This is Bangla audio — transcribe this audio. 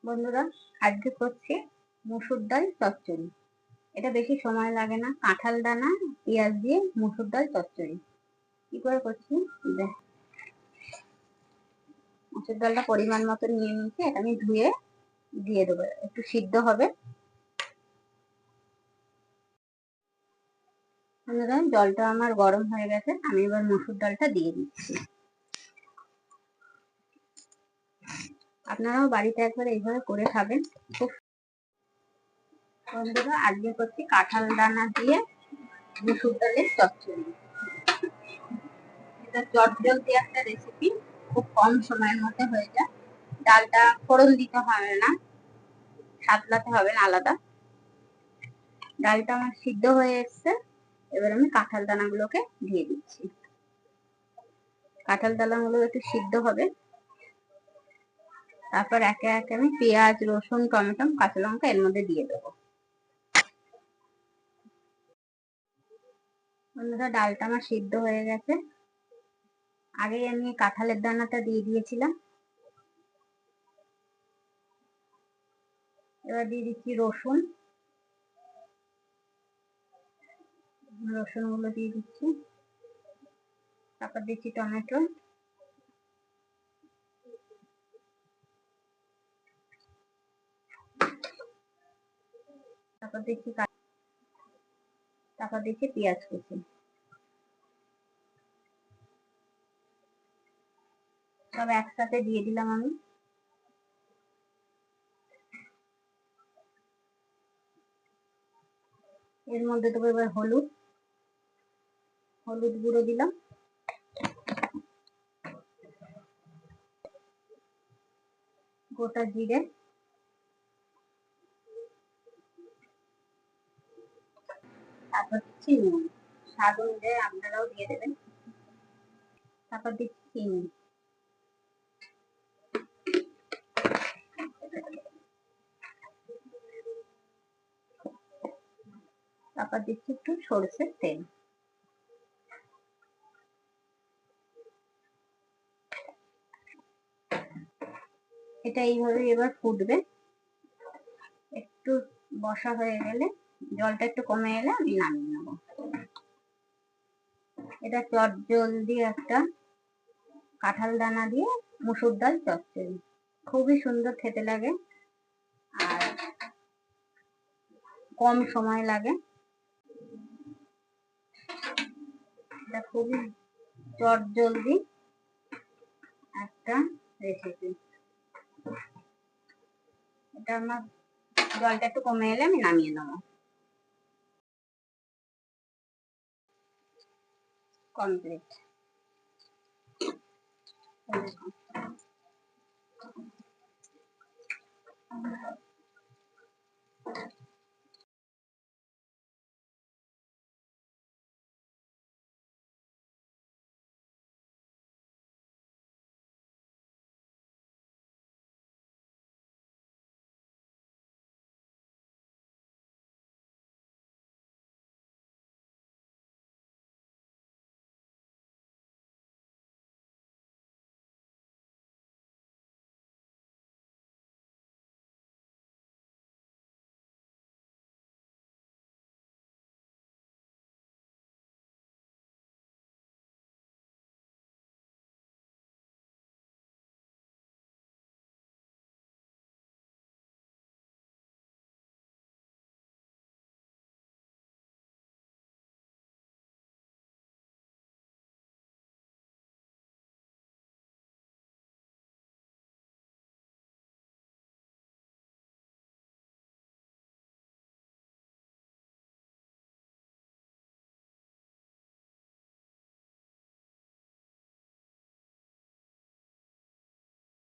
বন্ধুরা, আজকে করছি মসুর ডাল চচ্চড়ি। এটা বেশি সময় লাগে না। কাঁঠাল দানা, পেঁয়াজ দিয়ে মসুর ডাল চচ্চড়ি কি করে করছি দেখ। মসুর ডালটা পরিমাণ মতো নিয়ে নিয়েছি। এটা আমি ধুয়ে দিয়ে দেবো, একটু সিদ্ধ হবে। বন্ধুরা, জলটা আমার গরম হয়ে গেছে। আমি এবার মসুর ডালটা দিয়ে দিচ্ছি। আপনারাও বাড়িতে একবার এইভাবে করে খাবেন। খুব বন্ধুরা, আজকে করছি কাঁঠাল দানা দিয়ে মসুর ডালের চচ্চড়ি। এটা চটজলদি একটা রেসিপি, খুব কম সময়ের মধ্যে হয়ে যায়। ডালটা ফোড়ন দিতে হবে না, সাতলাতে হবে না আলাদা। ডালটা আমার সিদ্ধ হয়ে এসছে। এবার আমি কাঁঠাল দানাগুলোকে দিয়ে দিচ্ছি। কাঁঠাল দানাগুলো একটু সিদ্ধ হবে। তারপর একে একে আমি পেঁয়াজ, রসুন, টমেটো, কাঁচা লঙ্কা এর মধ্যে দিয়ে দেবো। বন্ধুরা, ডালটা আমার সিদ্ধ হয়ে গেছে। আগে আমি কাঁঠালের দানাটা দিয়ে দিয়েছিলাম। এবার দিয়ে দিচ্ছি রসুন। রসুনগুলো দিয়ে দিচ্ছি। তারপর দিচ্ছি টমেটো। তারপর দিচ্ছি পেঁয়াজ কুচি। সব একসাথে দিয়ে দিলাম আমি। এর মধ্যে দেবো এবার হলুদ গুঁড়ো দিলাম। গোটা জিরে, তারপর দিচ্ছি নুন। স্বাদ অনুযায়ী আপনারাও দিয়ে দেবেন। তারপর দিচ্ছি চিনি। তারপর দিচ্ছি একটু সরষের তেল। এটা এইভাবে এবার ফুটবে। একটু বসা হয়ে গেলে, জলটা একটু কমে এলে আমি নামিয়ে নেবো। এটা চটজলদি একটা কাঁঠাল দানা দিয়ে মসুর ডাল চচ্চড়ি। খুবই সুন্দর খেতে লাগে আর কম সময় লাগে। এটা খুবই চটজলদি একটা রেসিপি। এটা আমার জলটা একটু কমে এলে আমি নামিয়ে নেবো। কমপ্লিট।